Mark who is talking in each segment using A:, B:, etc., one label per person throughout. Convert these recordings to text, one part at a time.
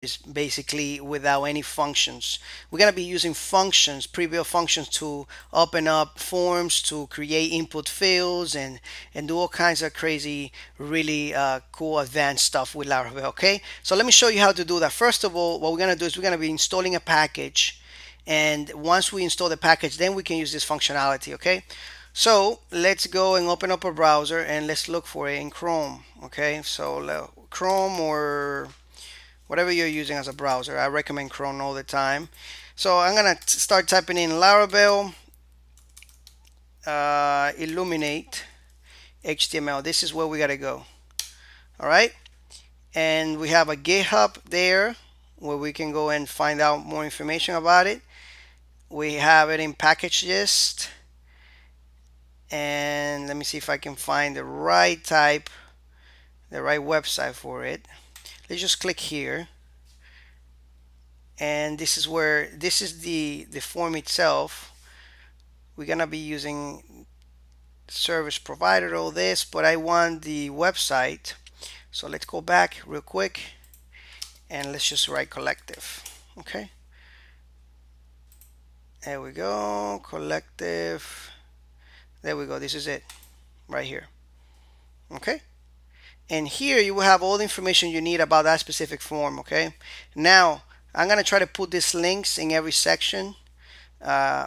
A: is basically without any functions. We're going to be using functions, pre-built functions, to open up forms, to create input fields, and do all kinds of crazy, really cool advanced stuff with Laravel. Okay, so let me show you how to do that. First of all, what we're going to do is we're going to be installing a package, and once we install the package, then we can use this functionality. Okay, so let's go and open up a browser and let's look for it in Chrome. Okay, so Chrome or whatever you're using as a browser. I recommend Chrome all the time. So I'm gonna start typing in Laravel Illuminate HTML. This is where we gotta go. All right, and we have a GitHub there where we can go and find out more information about it. We have it in package list, and let me see if I can find the right type, the right website for it. Let's just click here, and this is where this is the form itself. We're gonna be using service provider, all this, but I want the website. So let's go back real quick and let's just write collective. Okay, there we go, collective. There we go, this is it right here. Okay, and here you will have all the information you need about that specific form. Okay, now I'm gonna try to put these links in every section,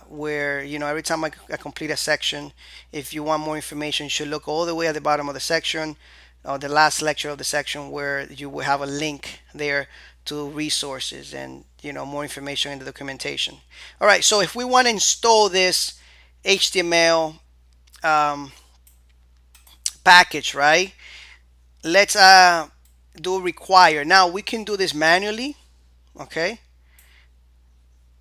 A: where every time I complete a section, if you want more information, you should look all the way at the bottom of the section, or the last lecture of the section, where you will have a link there to resources and more information in the documentation. All right, so if we want to install this HTML um, package, right? Let's do require. Now we can do this manually, okay?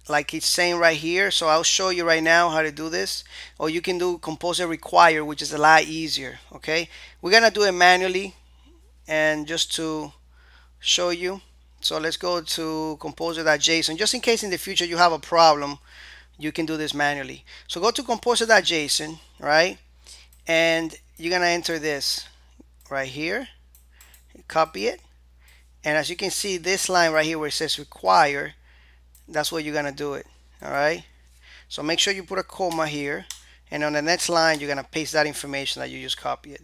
A: Like it's saying right here. So I'll show you right now how to do this. Or you can do composer require, which is a lot easier. Okay, we're gonna do it manually, and just to show you. So let's go to composer.json. Just in case in the future you have a problem, you can do this manually. So go to composer.json, right? And you're gonna enter this right here, copy it, and as you can see, this line right here where it says require, that's where you're gonna do it. All right, so make sure you put a comma here, and on the next line you're gonna paste that information that you just copied.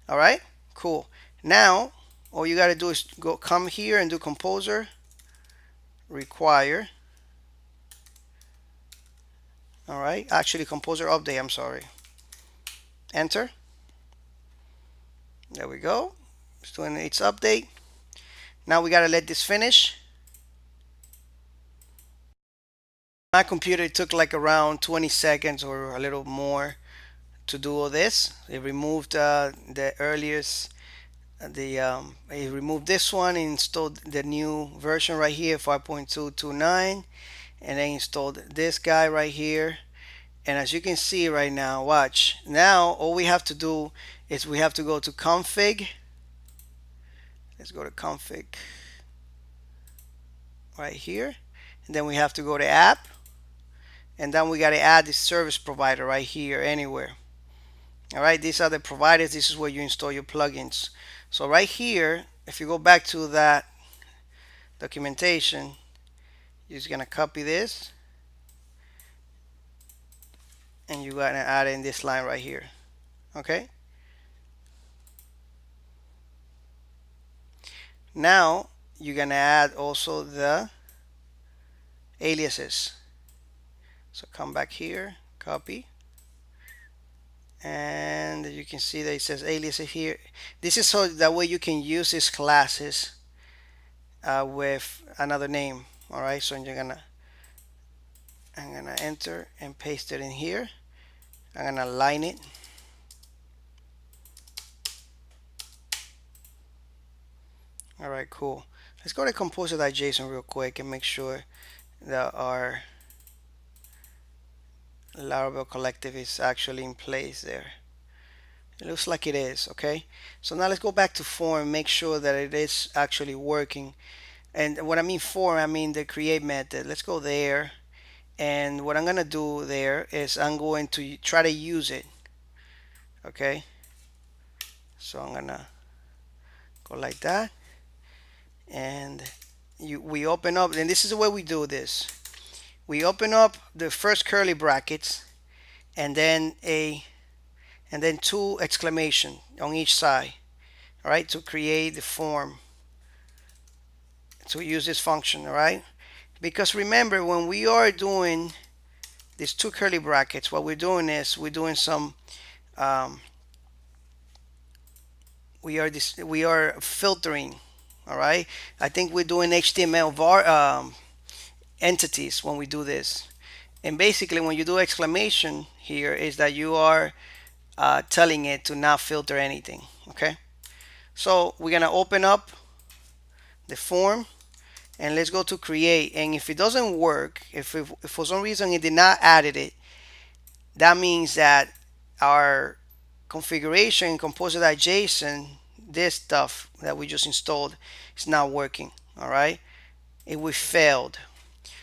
A: All right, cool. Now all you gotta do is come here and do composer require. All right, actually composer update, I'm sorry. Enter. There we go. It's doing its update. Now we gotta let this finish. My computer, it took like around 20 seconds or a little more to do all this. It removed the earliest, it removed this one, installed the new version right here, 5.229, and then installed this guy right here. And as you can see right now, watch. Now all we have to do is we have to go to config. Let's go to config right here, and then we have to go to app, and then we got to add the service provider right here anywhere. All right, these are the providers. This is where you install your plugins. So right here, if you go back to that documentation, you're just gonna copy this, and you're gonna add in this line right here. Okay, now you're gonna add also the aliases. So come back here, copy, and you can see that it says aliases here. This is so that way you can use these classes with another name. All right, so I'm gonna enter and paste it in here. I'm gonna align it. All right, cool. Let's go to composer.json real quick and make sure that our Laravel collective is actually in place there. It looks like it is. Okay, so now let's go back to form, make sure that it is actually working. And what I mean form, I mean the create method. Let's go there, and what I'm gonna do there is I'm going to try to use it. Okay, so I'm gonna go like that, and we open up, and this is the way we do this. We open up the first curly brackets, and then two exclamation on each side, all right, to create the form, to use this function, all right? Because remember, when we are doing these two curly brackets, what we're doing is we're doing some um, we are filtering, all right? I think we're doing HTML entities when we do this. And basically, when you do exclamation here, is that you are telling it to not filter anything. Okay, so we're gonna open up the form, and let's go to create. And if it doesn't work, if for some reason it did not added it, that means that our configuration composer.json, this stuff that we just installed, is not working. All right, we failed.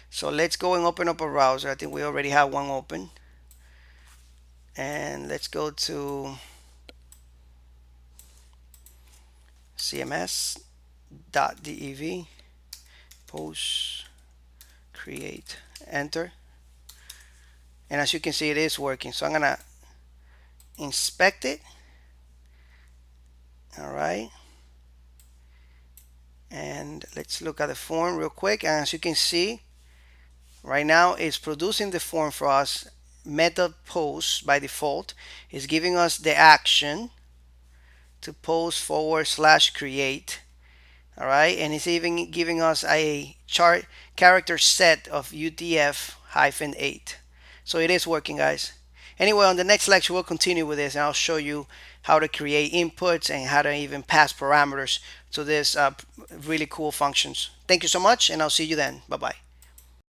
A: So let's go and open up a browser. I think we already have one open. And let's go to cms.dev post create, enter. And as you can see, it is working. So I'm gonna inspect it. All right, and let's look at the form real quick. And as you can see, right now it's producing the form for us. Method post by default is giving us the action to post / create. All right, and it's even giving us a chart character set of UTF-8. So it is working, guys. Anyway, on the next lecture we'll continue with this, and I'll show you how to create inputs and how to even pass parameters to this really cool functions. Thank you so much, and I'll see you then. Bye bye.